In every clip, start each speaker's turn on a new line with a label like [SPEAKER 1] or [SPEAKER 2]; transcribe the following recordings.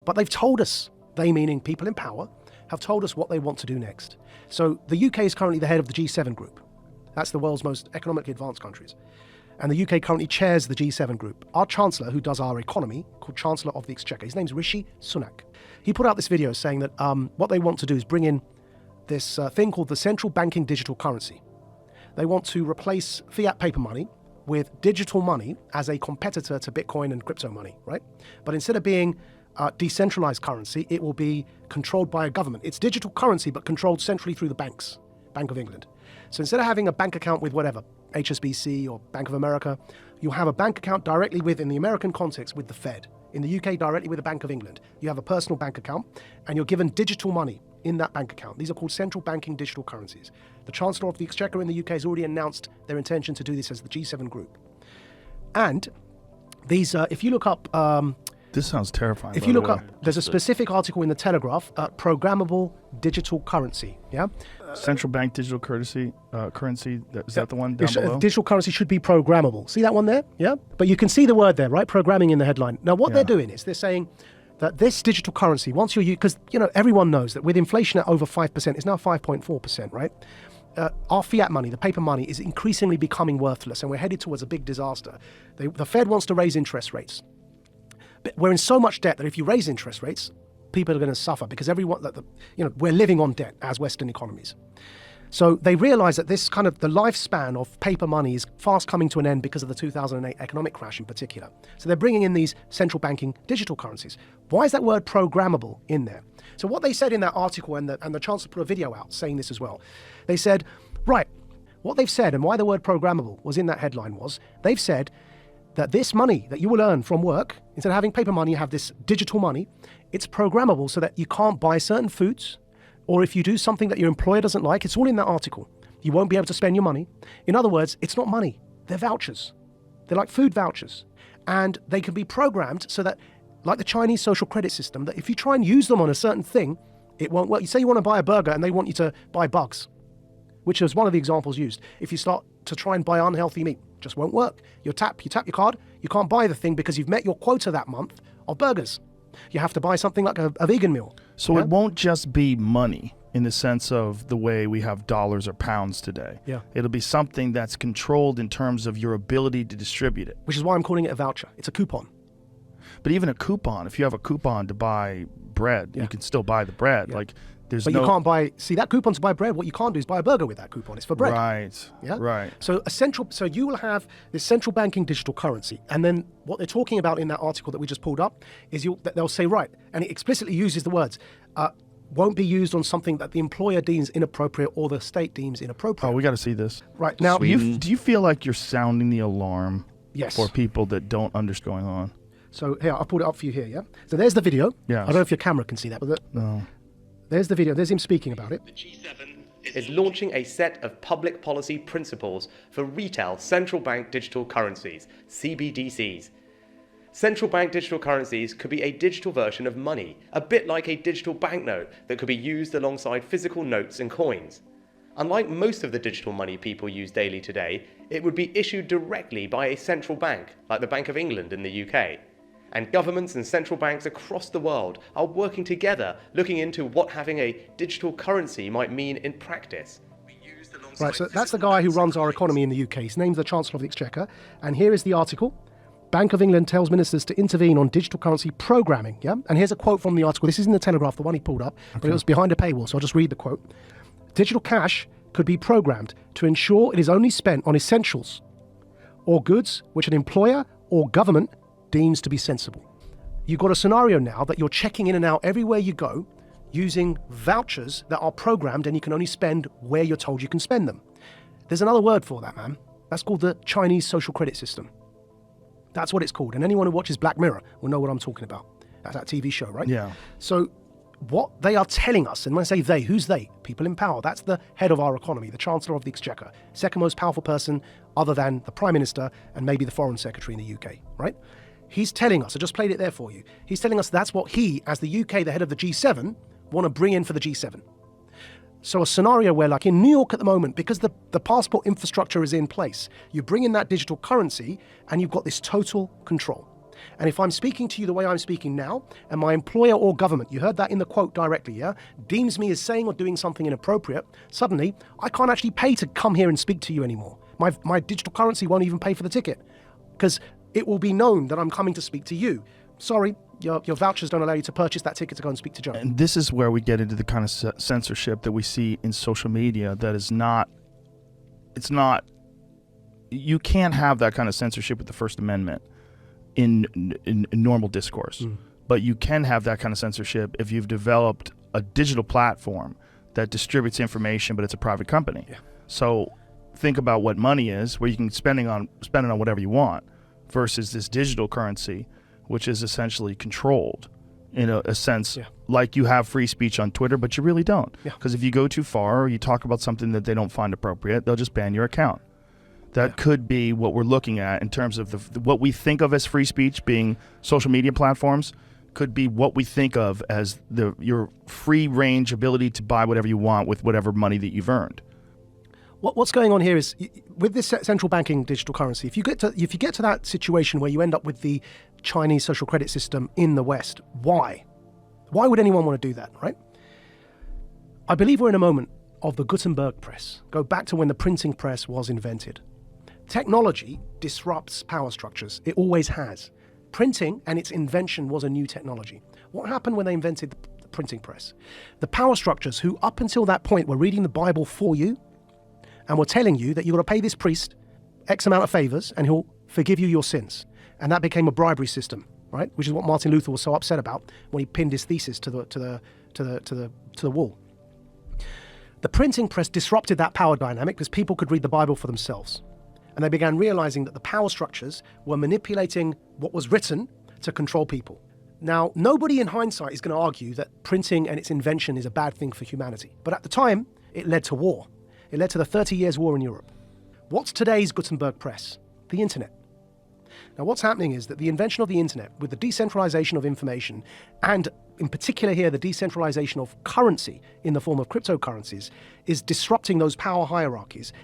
[SPEAKER 1] But they've told us, they meaning people in power, have told us what they want to do next. So the UK is currently the head of the G7 group. That's the world's most economically advanced countries. And the UK currently chairs the G7 group. Our Chancellor, who does our economy, called Chancellor of the Exchequer, his name's Rishi Sunak. He put out this video saying that what they want to do is bring in this thing called the central banking digital currency. They want to replace fiat paper money with digital money as a competitor to Bitcoin and crypto money, right? But instead of being decentralized currency, it will be controlled by a government. It's digital currency, but controlled centrally through the banks, Bank of England. So instead of having a bank account with whatever, HSBC or Bank of America, you'll have a bank account directly with, in the American context, with the Fed. In the UK, directly with the Bank of England. You have a personal bank account, and you're given digital money in that bank account. These are called central banking digital currencies. The Chancellor of the Exchequer in the UK has already announced their intention to do this as the G7 group. And these, if you look up...
[SPEAKER 2] this sounds terrifying.
[SPEAKER 1] If you look up, there's a specific article in the Telegraph, programmable digital currency, yeah?
[SPEAKER 2] Central bank digital currency, is that the one down below?
[SPEAKER 1] Digital currency should be programmable. See that one there? Yeah? But you can see the word there, right? Programming in the headline. Now, what they're doing is they're saying that this digital currency, once you're, because, everyone knows that with inflation at over 5%, it's now 5.4%, right? Our fiat money, the paper money, is increasingly becoming worthless, and we're headed towards a big disaster. The Fed wants to raise interest rates. But we're in so much debt that if you raise interest rates, people are going to suffer because everyone, we're living on debt as Western economies. So they realize that this kind of the lifespan of paper money is fast coming to an end because of the 2008 economic crash in particular. So they're bringing in these central banking digital currencies. Why is that word programmable in there? So what they said in that article, and the Chancellor put a video out saying this as well, they said, right, what they've said and why the word programmable was in that headline was, they've said that this money that you will earn from work, instead of having paper money, you have this digital money. It's programmable so that you can't buy certain foods, or if you do something that your employer doesn't like, it's all in that article. You won't be able to spend your money. In other words, it's not money. They're vouchers. They're like food vouchers. And they can be programmed so that, like the Chinese social credit system, that if you try and use them on a certain thing, it won't work. You say you want to buy a burger and they want you to buy bugs, which is one of the examples used. If you start to try and buy unhealthy meat, just won't work. You tap your card, you can't buy the thing because you've met your quota that month of burgers. You have to buy something like a vegan meal.
[SPEAKER 2] So it won't just be money in the sense of the way we have dollars or pounds today.
[SPEAKER 1] Yeah.
[SPEAKER 2] It'll be something that's controlled in terms of your ability to distribute it.
[SPEAKER 1] Which is why I'm calling it a voucher. It's a coupon.
[SPEAKER 2] But even a coupon, if you have a coupon to buy bread, you can still buy the bread.
[SPEAKER 1] Yeah.
[SPEAKER 2] But
[SPEAKER 1] you can't buy, that coupon to buy bread, what you can't do is buy a burger with that coupon. It's for bread.
[SPEAKER 2] Right,
[SPEAKER 1] yeah?
[SPEAKER 2] Right.
[SPEAKER 1] So you will have this central banking digital currency. And then what they're talking about in that article that we just pulled up is they'll say, right, and it explicitly uses the words, won't be used on something that the employer deems inappropriate or the state deems inappropriate.
[SPEAKER 2] Oh, we got to see this.
[SPEAKER 1] Right. Now,
[SPEAKER 2] do you feel like you're sounding the alarm
[SPEAKER 1] yes.
[SPEAKER 2] for people that don't understand what's going on?
[SPEAKER 1] So here, I'll pull it up for you here, yeah? So there's the video.
[SPEAKER 2] Yeah.
[SPEAKER 1] I don't know if your camera can see that, but
[SPEAKER 2] no.
[SPEAKER 1] There's the video. There's him speaking about it.
[SPEAKER 3] The G7 is launching a set of public policy principles for retail central bank digital currencies, CBDCs. Central bank digital currencies could be a digital version of money, a bit like a digital banknote that could be used alongside physical notes and coins. Unlike most of the digital money people use daily today, it would be issued directly by a central bank, like the Bank of England in the UK. And governments and central banks across the world are working together, looking into what having a digital currency might mean in practice.
[SPEAKER 1] Right, so that's the guy who runs our economy in the UK. His name's the Chancellor of the Exchequer. And here is the article. Bank of England tells ministers to intervene on digital currency programming. Yeah, and here's a quote from the article. This is in the Telegraph, the one he pulled up, but it was behind a paywall, so I'll just read the quote. Digital cash could be programmed to ensure it is only spent on essentials or goods which an employer or government deems to be sensible. You've got a scenario now that you're checking in and out everywhere you go using vouchers that are programmed and you can only spend where you're told you can spend them. There's another word for that, man. That's called the Chinese social credit system. That's what it's called. And anyone who watches Black Mirror will know what I'm talking about. That's that TV show, right?
[SPEAKER 2] Yeah.
[SPEAKER 1] So what they are telling us, and when I say they, who's they? People in power. That's the head of our economy, the Chancellor of the Exchequer, second most powerful person other than the Prime Minister and maybe the Foreign Secretary in the UK, right? He's telling us, I just played it there for you, he's telling us that's what he, as the UK, the head of the G7, want to bring in for the G7. So a scenario where, like in New York at the moment, because the passport infrastructure is in place, you bring in that digital currency and you've got this total control. And if I'm speaking to you the way I'm speaking now, and my employer or government, you heard that in the quote directly, yeah, deems me as saying or doing something inappropriate, suddenly I can't actually pay to come here and speak to you anymore. My digital currency won't even pay for the ticket because it will be known that I'm coming to speak to you. Sorry, your vouchers don't allow you to purchase that ticket to go and speak to Joe.
[SPEAKER 2] And this is where we get into the kind of censorship that we see in social media that is not, it's not, you can't have that kind of censorship with the First Amendment in normal discourse. But you can have that kind of censorship if you've developed a digital platform that distributes information, but it's a private company.
[SPEAKER 1] Yeah.
[SPEAKER 2] So think about what money is, where you can spend it on whatever you want, versus this digital currency, which is essentially controlled in a sense, like you have free speech on Twitter, but you really don't. Because if you go too far or you talk about something that they don't find appropriate, they'll just ban your account. That could be what we're looking at in terms of what we think of as free speech being social media platforms, could be what we think of as your free range ability to buy whatever you want with whatever money that you've earned.
[SPEAKER 1] What's going on here is, with this central banking digital currency, if you get to that situation where you end up with the Chinese social credit system in the West, why would anyone want to do that, right? I believe we're in a moment of the Gutenberg Press. Go back to when the printing press was invented. Technology disrupts power structures. It always has. Printing and its invention was a new technology. What happened when they invented the printing press? The power structures who up until that point were reading the Bible for you and were telling you that you've got to pay this priest X amount of favors and he'll forgive you your sins. And that became a bribery system, right? Which is what Martin Luther was so upset about when he pinned his thesis to the wall. The printing press disrupted that power dynamic because people could read the Bible for themselves. And they began realizing that the power structures were manipulating what was written to control people. Now, nobody in hindsight is going to argue that printing and its invention is a bad thing for humanity. But at the time, it led to war. It led to the 30 Years' War in Europe. What's today's Gutenberg Press? The internet. Now, what's happening is that the invention of the internet, with the decentralization of information, and in particular here, the decentralization of currency in the form of cryptocurrencies, is disrupting those power hierarchies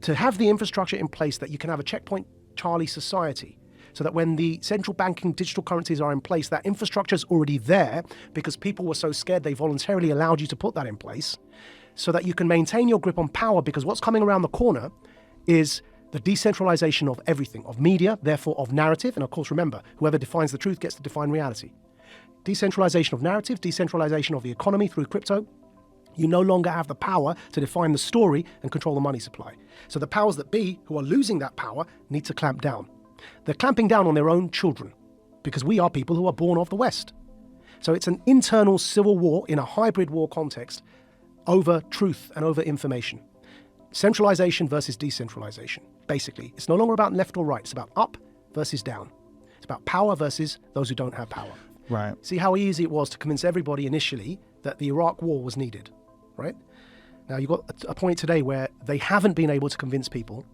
[SPEAKER 1] to have the infrastructure in place that you can have a checkpoint Charlie society, so that when the central banking digital currencies are in place, that infrastructure is already there because people were so scared they voluntarily allowed you to put that in place, so that you can maintain your grip on power, because what's coming around the corner is the decentralization of everything, of media, therefore of narrative. And of course, remember, whoever defines the truth gets to define reality. Decentralization of narrative, decentralization of the economy through crypto. You no longer have the power to define the story and control the money supply. So the powers that be, who are losing that power, need to clamp down. They're clamping down on their own children, because we are people who are born of the West. So it's an internal civil war in a hybrid war context over truth and over information. Centralization versus decentralization. Basically, it's no longer about left or right. It's about up versus down. It's about power versus those who don't have power.
[SPEAKER 2] Right.
[SPEAKER 1] See how easy it was to convince everybody initially that the Iraq war was needed, right? Now, you've got a point today where they haven't been able to convince people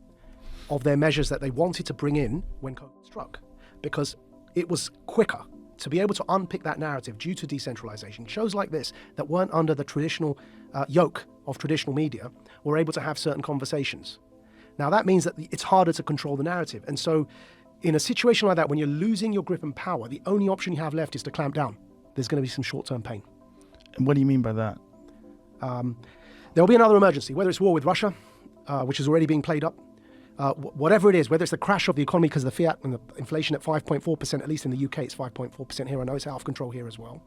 [SPEAKER 1] of their measures that they wanted to bring in when COVID struck, because it was quicker to be able to unpick that narrative due to decentralization. Shows like this that weren't under the traditional yoke of traditional media were able to have certain conversations. Now, that means that it's harder to control the narrative. And so in a situation like that, when you're losing your grip and power, the only option you have left is to clamp down. There's going to be some short-term pain.
[SPEAKER 2] And what do you mean by that?
[SPEAKER 1] There'll be another emergency, whether it's war with Russia, which is already being played up, whatever it is, whether it's the crash of the economy because of the fiat and the inflation at 5.4%, at least in the UK, it's 5.4% here. I know it's out of control here as well.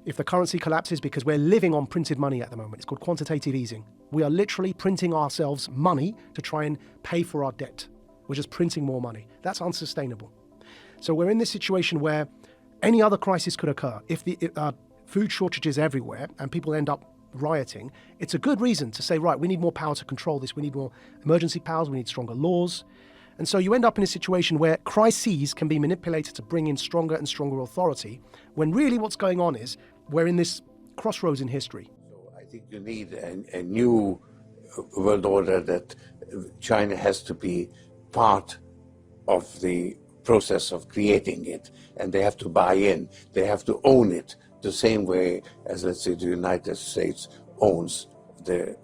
[SPEAKER 1] If the currency collapses, because we're living on printed money at the moment, it's called quantitative easing. We are literally printing ourselves money to try and pay for our debt. We're just printing more money. That's unsustainable. So we're in this situation where any other crisis could occur. If the food shortages everywhere and people end up rioting, it's a good reason to say, right, we need more power to control this. We need more emergency powers. We need stronger laws. And so you end up in a situation where crises can be manipulated to bring in stronger and stronger authority, when really what's going on is we're in this crossroads in history.
[SPEAKER 4] So I think you need a new world order, that China has to be part of the process of creating it, and they have to buy in. They have to own it the same way as, let's say, the United States owns the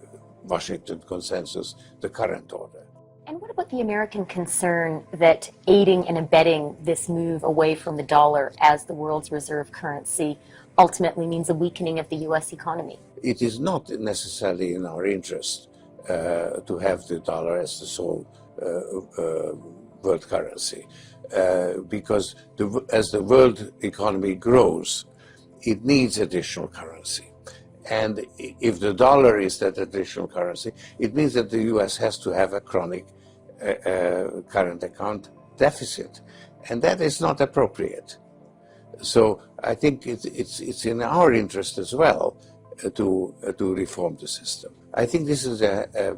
[SPEAKER 4] Washington Consensus, the current order.
[SPEAKER 5] And what about the American concern that aiding and abetting this move away from the dollar as the world's reserve currency ultimately means a weakening of the U.S. economy?
[SPEAKER 4] It is not necessarily in our interest to have the dollar as the sole world currency, because as the world economy grows, it needs additional currency. And if the dollar is that additional currency, it means that the US has to have a chronic current account deficit. And that is not appropriate. So I think it's in our interest as well to reform the system. I think this is a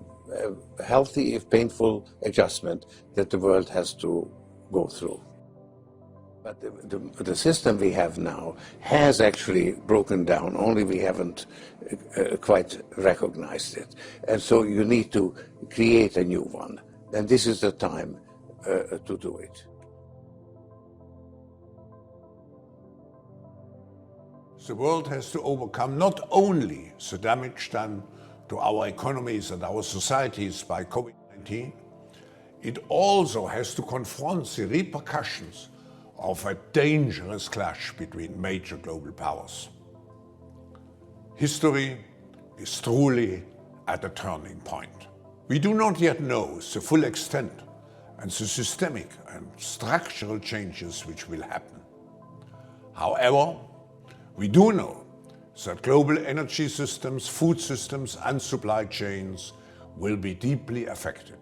[SPEAKER 4] healthy, if painful, adjustment that the world has to go through. But the system we have now has actually broken down, only we haven't quite recognized it. And so you need to create a new one. And this is the time to do it.
[SPEAKER 6] The world has to overcome not only the damage done to our economies and our societies by COVID-19, it also has to confront the repercussions of a dangerous clash between major global powers. History is truly at a turning point. We do not yet know the full extent and the systemic and structural changes which will happen. However, we do know that global energy systems, food systems and supply chains will be deeply affected.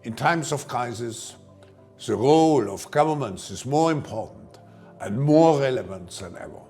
[SPEAKER 6] In times of crisis, the role of governments is more important and more relevant than ever.